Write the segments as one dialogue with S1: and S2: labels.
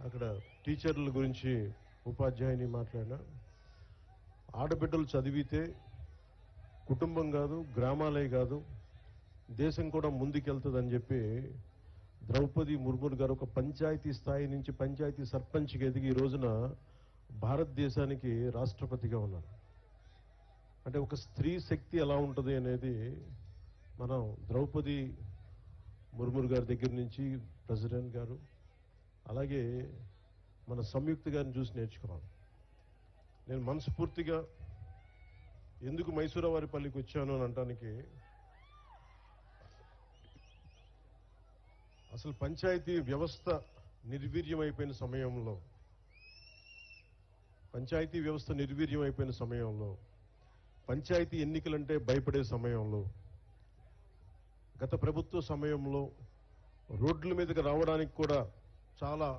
S1: అక్కడ టీచర్ల గురించి ఉపాధ్యాయుని మాట్లాడినా, ఆడబిడ్డలు చదివితే కుటుంబం కాదు, గ్రామాలే కాదు, దేశం కూడా ముందుకెళ్తుందని చెప్పి ద్రౌపది ముర్ము గారు ఒక పంచాయతీ స్థాయి నుంచి పంచాయతీ సర్పంచ్కి ఎదిగి ఈ రోజున భారతదేశానికి రాష్ట్రపతిగా ఉన్నారు. అంటే ఒక స్త్రీ శక్తి ఎలా ఉంటుంది అనేది మనం ద్రౌపది ముర్ము గారి దగ్గర నుంచి ప్రెసిడెంట్ గారు, అలాగే మన సంయుక్త గారిని చూసి నేర్చుకున్నాను. నేను మనస్ఫూర్తిగా ఎందుకు మైసూరావారిపల్లికి వచ్చాను అని అనడానికి, అసలు పంచాయతీ వ్యవస్థ నిర్వీర్యమైపోయిన సమయంలో, పంచాయతీ ఎన్నికలంటే భయపడే సమయంలో, గత ప్రభుత్వ సమయంలో రోడ్ల మీదకి రావడానికి కూడా చాలా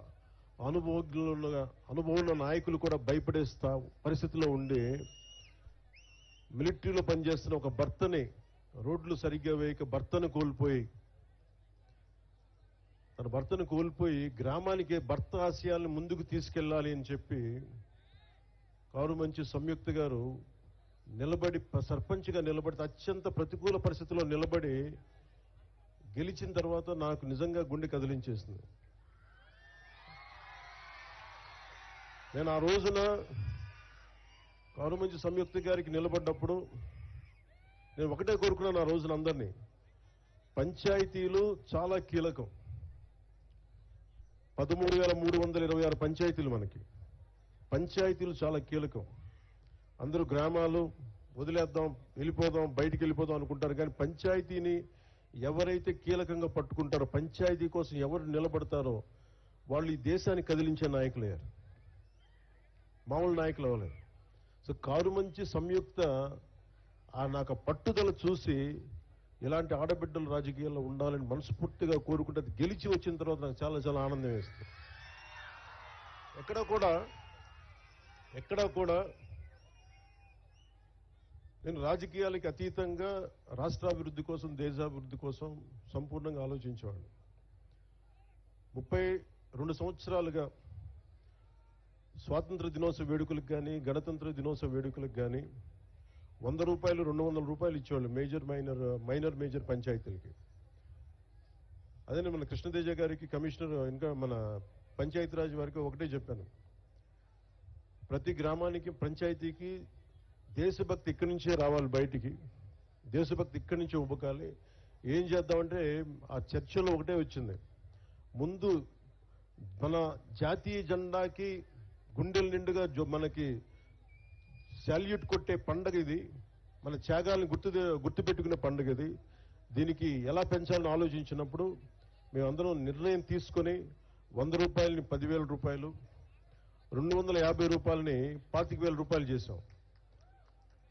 S1: అనుభవం నాయకులు కూడా భయపడే పరిస్థితిలో ఉండి, మిలిటరీలో పనిచేస్తున్న ఒక భర్తని రోడ్లు సరిగ్గా వేయక తన భర్తను కోల్పోయి గ్రామానికి భర్త ఆశయాలను ముందుకు తీసుకెళ్లాలి అని చెప్పి కారుమంచి సంయుక్త గారు సర్పంచ్గా నిలబడి అత్యంత ప్రతికూల పరిస్థితుల్లో నిలబడి గెలిచిన తర్వాత నాకు నిజంగా గుండె కదిలించేసింది. నేను ఆ రోజున కారుమంచి సంయుక్త గారికి నిలబడ్డప్పుడు నేను ఒకటే కోరుకున్నాను ఆ రోజున అందరినీ, పంచాయతీలు చాలా కీలకం. 13,326 పంచాయతీలు మనకి. పంచాయతీలు చాలా కీలకం. అందరూ గ్రామాలు వదిలేద్దాం, వెళ్ళిపోదాం, బయటికి వెళ్ళిపోదాం అనుకుంటారు, కానీ పంచాయతీని ఎవరైతే కీలకంగా పట్టుకుంటారో, పంచాయతీ కోసం ఎవరు నిలబడతారో వాళ్ళు ఈ దేశాన్ని కదిలించే నాయకులయ్యారు, మామూలు నాయకులు అవ్వలేదు. సో కారుమంచి సంయుక్త నాకు పట్టుదల చూసి ఇలాంటి ఆడబిడ్డలు రాజకీయాల్లో ఉండాలని మనస్ఫూర్తిగా కోరుకుంటే, అది గెలిచి వచ్చిన తర్వాత నాకు చాలా చాలా ఆనందం వేస్తుంది. ఎక్కడా కూడా నేను రాజకీయాలకి అతీతంగా రాష్ట్రాభివృద్ధి కోసం, దేశాభివృద్ధి కోసం సంపూర్ణంగా ఆలోచించేవాడిని. 32 సంవత్సరాలుగా స్వాతంత్ర దినోత్సవ వేడుకలకు కానీ, గణతంత్ర దినోత్సవ వేడుకలకు కానీ 100 రూపాయలు, 200 రూపాయలు ఇచ్చేవాళ్ళు మైనర్ మేజర్ పంచాయతీలకి. అదే మన కృష్ణతేజ గారికి, కమిషనర్, ఇంకా మన పంచాయతీరాజ్ వారికి ఒకటే చెప్పాను, ప్రతి గ్రామానికి, పంచాయతీకి దేశభక్తి ఇక్కడి నుంచే రావాలి, బయటికి దేశభక్తి ఇక్కడి నుంచే ఉబకాలి. ఏం చేద్దామంటే ఆ చర్చలో ఒకటే వచ్చింది, ముందు మన జాతీయ జెండాకి గుండెల నిండుగా మనకి శాల్యూట్ కొట్టే పండగ ఇది, మన త్యాగాలను గుర్తుపెట్టుకునే పండుగ ఇది. దీనికి ఎలా పెంచాలని ఆలోచించినప్పుడు మేమందరం నిర్ణయం తీసుకొని 100 రూపాయలని 10,000 రూపాయలు, 250 రూపాయలని 25,000 రూపాయలు చేశాం.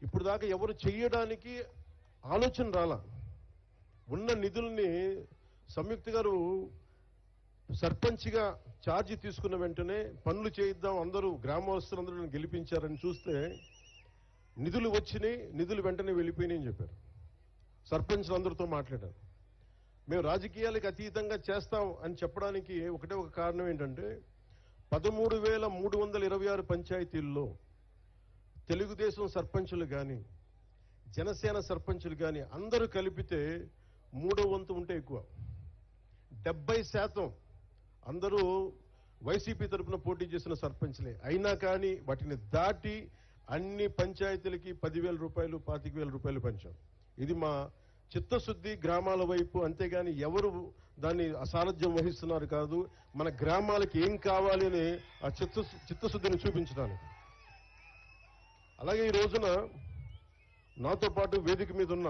S1: ఇప్పుడు దాకా ఎవరు చెయ్యడానికి ఆలోచన రాలా. ఉన్న నిధుల్ని సంయుక్త గారు సర్పంచ్గా ఛార్జీ తీసుకున్న వెంటనే పనులు చేయిద్దాం, అందరూ గ్రామస్తులందరూ గెలిపించారని చూస్తే నిధులు వచ్చినాయి, నిధులు వెంటనే వెళ్ళిపోయినాయి అని చెప్పారు. సర్పంచ్లందరితో మాట్లాడారు. మేము రాజకీయాలకు అతీతంగా చేస్తాం అని చెప్పడానికి ఒకటే ఒక కారణం ఏంటంటే, 13,326 పంచాయతీల్లో తెలుగుదేశం సర్పంచులు కానీ, జనసేన సర్పంచులు కానీ అందరూ కలిపితే 3వ వంతు ఉంటే ఎక్కువ. 70% అందరూ వైసీపీ తరఫున పోటీ చేసిన సర్పంచ్లే. అయినా కానీ వాటిని దాటి అన్ని పంచాయతీలకి 10,000 రూపాయలు, 25,000 రూపాయలు పంచాం. ఇది మా చిత్తశుద్ధి గ్రామాల వైపు, అంతేగాని ఎవరు దాన్ని అసారథ్యం వహిస్తున్నారు కాదు, మన గ్రామాలకి ఏం కావాలి అని ఆ చిత్తశుద్ధిని చూపించడానికి. అలాగే ఈ రోజున నాతో పాటు వేదిక మీద ఉన్న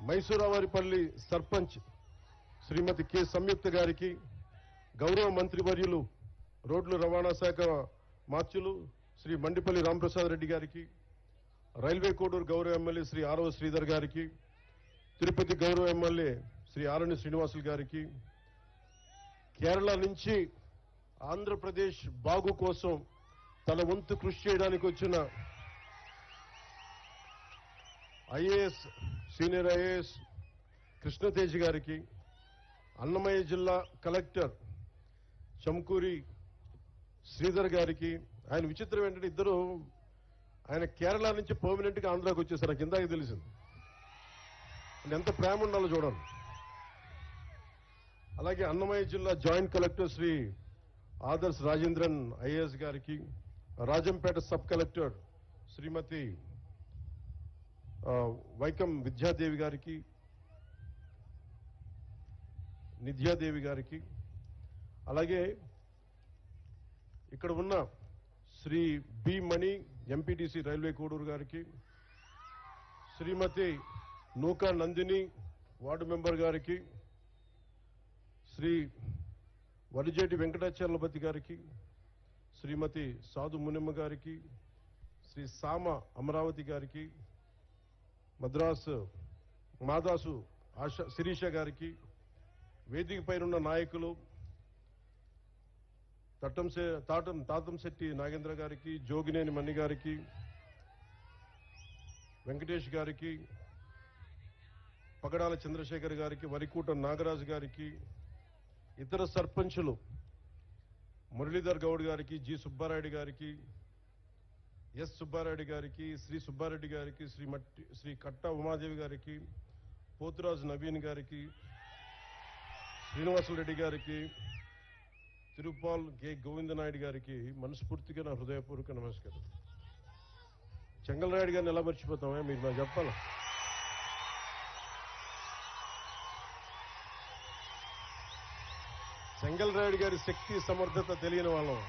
S1: మైసూరావారిపల్లి సర్పంచ్ శ్రీమతి కె సంయుక్త గారికి, గౌరవ మంత్రివర్యులు రోడ్లు రవాణా శాఖ మార్చులు శ్రీ మండిపల్లి రాంప్రసాద్ రెడ్డి గారికి, రైల్వే కోడూరు గౌరవ ఎమ్మెల్యే శ్రీ ఆరవ శ్రీధర్ గారికి, తిరుపతి గౌరవ ఎమ్మెల్యే శ్రీ ఆరణి శ్రీనివాసులు గారికి, కేరళ నుంచి ఆంధ్రప్రదేశ్ బాగు కోసం తన వంతు కృషి చేయడానికి వచ్చిన సీనియర్ ఐఏఎస్ కృష్ణతేజ్ గారికి, అన్నమయ్య జిల్లా కలెక్టర్ చంకూరి శ్రీధర్ గారికి. ఆయన విచిత్రం ఏంటంటే ఇద్దరు ఆయన కేరళ నుంచి పర్మనెంట్ గా ఆంధ్రాకి వచ్చేసారు. నాకు ఇందాక తెలిసింది. ఎంత ప్రేమ ఉండాలో చూడండి. అలాగే అన్నమయ్య జిల్లా joint collector Shri Adarsh Rajendran IAS గారికి, రాజంపేట సబ్ కలెక్టర్ శ్రీమతి వైకం విద్యాదేవి గారికి, నిధ్యాదేవి గారికి, అలాగే ఇక్కడ ఉన్న Shri B Mani MPTC railway Koduru గారికి, శ్రీమతి నూకా నందిని వార్డు మెంబర్ గారికి, శ్రీ వలిజేటి వెంకటాచలపతి గారికి, శ్రీమతి సాధు మునిమ్మ గారికి, శ్రీ సామ అమరావతి గారికి, మాదాసు శిరీష గారికి, వేదిక పైనున్న నాయకులు తాతంశెట్టి నాగేంద్ర గారికి, జోగినేని మణి గారికి, వెంకటేష్ గారికి, పగడాల చంద్రశేఖర్ గారికి, వరికూట నాగరాజు గారికి, ఇతర సర్పంచులు మురళీధర్ గౌడ్ గారికి, జి సుబ్బారాయుడు గారికి, ఎస్ సుబ్బారాయుడు గారికి, శ్రీ సుబ్బారెడ్డి గారికి, శ్రీ కట్ట ఉమాదేవి గారికి, పోతురాజు నవీన్ గారికి, శ్రీనివాసులరెడ్డి గారికి, తిరుపాల్ కె గోవిందనాయుడు గారికి మనస్ఫూర్తిగా నా హృదయపూర్వక నమస్కారం. చెంగల్రాయుడు గారిని ఎలా మర్చిపోతామే, మీరు నాకు చెప్పాలా? చెంగల్రాయుడు గారి శక్తి సమర్థత తెలియని వాళ్ళం,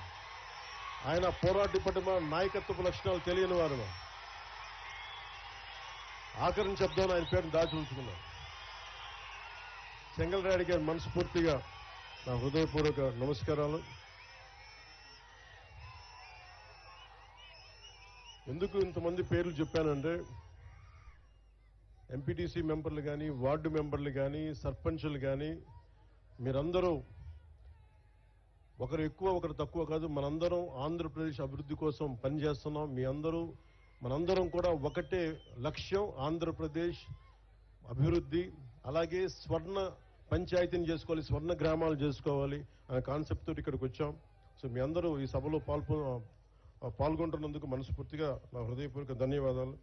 S1: ఆయన పోరాట పటిమ నాయకత్వపు లక్షణాలు తెలియని వారు. ఆఖరిని చెప్దాను, ఆయన పేరును దాచి ఉంచుకున్నాను. చెంగల్రాయుడు గారి మనస్ఫూర్తిగా నా హృదయపూర్వక నమస్కారాలు. ఎందుకు ఇంతమంది పేర్లు చెప్పానంటే, ఎంపీటీసీ మెంబర్లు కానీ, వార్డు మెంబర్లు కానీ, సర్పంచులు కానీ, మీరందరూ ఒకరు ఎక్కువ ఒకరు తక్కువ కాదు, మనందరం ఆంధ్రప్రదేశ్ అభివృద్ధి కోసం పనిచేస్తున్నాం. మనందరం కూడా ఒకటే లక్ష్యం, ఆంధ్రప్రదేశ్ అభివృద్ధి. అలాగే స్వర్ణ పంచాయతీని చేసుకోవాలి, స్వర్ణ గ్రామాలు చేసుకోవాలి అనే కాన్సెప్ట్ తోటి ఇక్కడికి వచ్చాం. సో మీ అందరూ ఈ సభలో పాల్గొంటున్నందుకు మనస్ఫూర్తిగా నా హృదయపూర్వక ధన్యవాదాలు.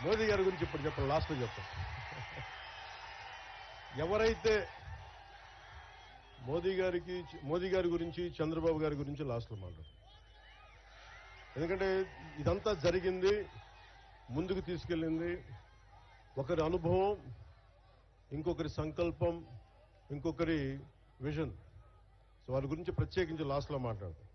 S1: మోదీ గారి గురించి ఇప్పుడు చెప్పండి, లాస్ట్లో చెప్తాను. ఎవరైతే మోదీ గారి గురించి, చంద్రబాబు గారి గురించి లాస్ట్లో మాట్లాడు. ఎందుకంటే ఇదంతా జరిగింది, ముందుకు తీసుకెళ్ళింది ఒకరి అనుభవం, ఇంకొకరి సంకల్పం, ఇంకొకరి విజన్. సో వారి గురించి ప్రత్యేకించి లాస్ట్లో మాట్లాడతాం.